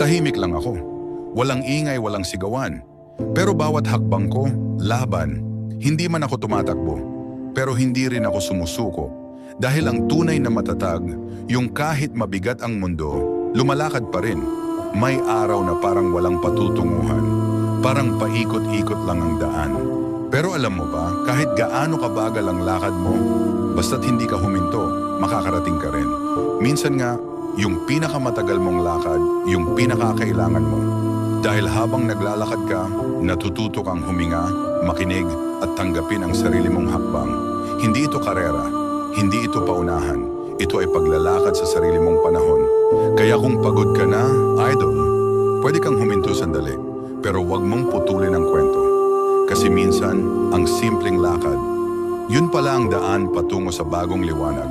Tahimik lang ako. Walang ingay, walang sigawan. Pero bawat hakbang ko, laban. Hindi man ako tumatakbo, pero hindi rin ako sumusuko. Dahil ang tunay na matatag, yung kahit mabigat ang mundo, lumalakad pa rin. May araw na parang walang patutunguhan. Parang paikot-ikot lang ang daan. Pero alam mo ba, kahit gaano kabagal ang lakad mo, basta't hindi ka huminto, makakarating ka rin. Minsan nga, yung pinakamatagal mong lakad, yung pinakakailangan mo. Dahil habang naglalakad ka, natututo kang huminga, makinig at tanggapin ang sarili mong hakbang. Hindi ito karera, hindi ito paunahan. Ito ay paglalakad sa sarili mong panahon. Kaya kung pagod ka na, idol, pwede kang huminto sandali. Pero huwag mong putulin ang kwento. Kasi minsan, ang simpleng lakad, yun pala ang daan patungo sa bagong liwanag.